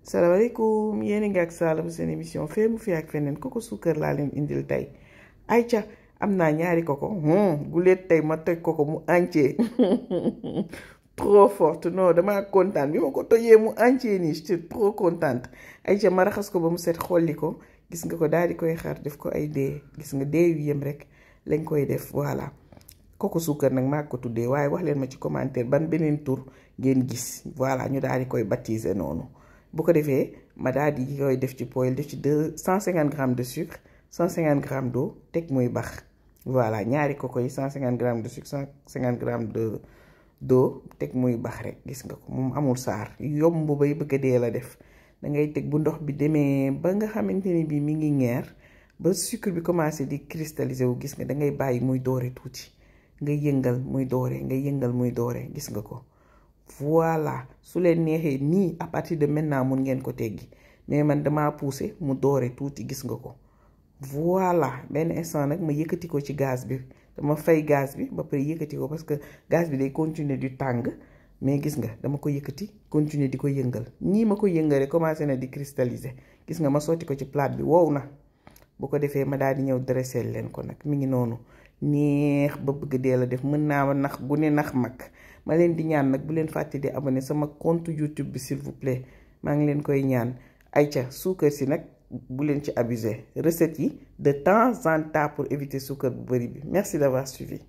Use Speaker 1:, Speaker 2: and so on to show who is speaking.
Speaker 1: salaamaaleykum yéen a ngi ak Sala bu seen émission fee mu fi ak feneen koko suukar laa leen indil tey ayca am naa ñaari koko guleet tey ma toj koko mu entier trop forte non damaa kontaan bi ma ko tojee mu entier nii je suis trop contente ayca ma raxas ko ba mu set xolli ko gis nga ko daal di koy xaar def ko ay dee gis nga dee yu yem rek lañ koy def voilà koko suukar nag maa ko tuddee waaye wax leen ma ci commentaire ban beneen tur ngeen gis voilà ñu daal di koy baptiser noonu. bu ko defee ma daal di koy def ci poêle def ci 150 grammes de sucre 150 grammes d'eau teg muy bax voilà ñaari koko yi 150 grammes de sucre 150 grammes d'eau teg muy bax rek gis nga ko moom amul saar yomb bay bëgg a dee la def da ngay teg bu ndox bi demee ba nga xamante ni bii mi ngi ñeer ba sucre bi commencé di cristalliser wu gis nga da ngay bàyyi muy doore tuuti nga yëngal muy doore nga yëngal muy doore gis nga ko. voilà su leen neexee nii à partir de maintenant mun ngeen ko teggi mais man damaa poussé mu doore tuuti gis nga ko voilà benn instant nag ma yëkkati ko ci gaz bi dama fay gaz bi ba pare yëkkati ko parce que gaz bi day continuer du tàng mais gis nga dama ko yëkkati continuer di ko yëngal nii ma ko yëngale commencé na di cristalliser gis nga ma sotti ko ci plate bi wow na bu ko defee ma daal di ñëw dresser leen ko nag mi ngi noonu neex ba bëgg dee la def mën naa nax gune nax mag ma leen di ñaan nag bu leen fàtte di abonné sama compte YouTube bi s'il vous plaît maa ngi leen koy ñaan ayca suukar si nag bu leen ci abusé recette yi de temps en temps pour éviter suukar bu bari bi merci d'avoir suivi